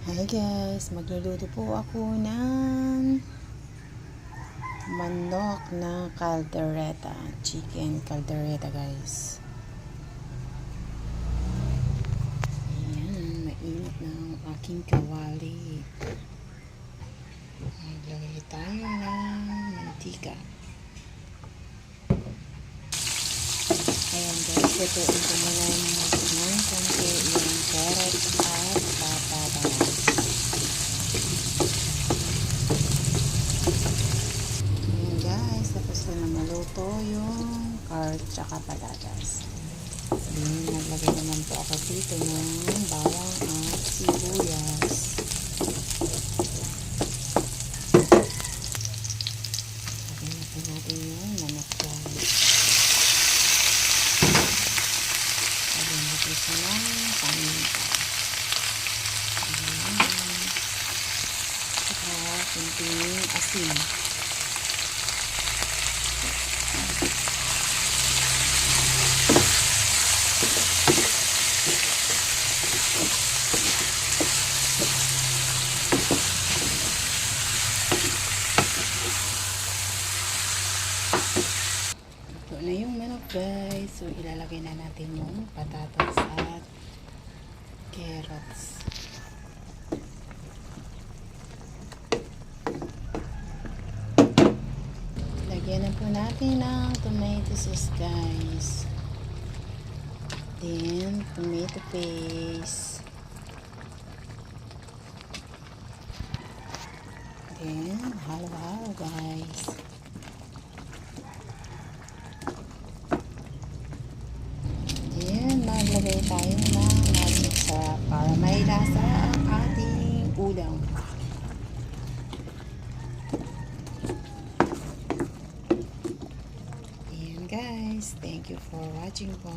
Hi guys, magluluto po ako ng manok na caldereta, chicken caldereta guys. Ayan, mainit na ang aking kawali. Maglagay tayo ng mantika. Ayan guys, lutuin ko muna ng konti yung carrots at patatas. Ayan guys, tapos ko na maluto yung carrots tsaka patatas. Ayan, naglagay naman po ako dito ng bawang at sibuyas. Lagyan na po natin yung manok guys. Lagyan natin siya ng paminta. Saka kunting asin. Ito na yung manok guys. So ilalagay na natin yung patatas at carrots. Lagyan na po natin ng tomato sauce guys. Then tomato paste. Then halo-halo guys. Then maglagay tayo ng lasa para may lasa ang ating ulam. Ayan guys, thank you for watching po.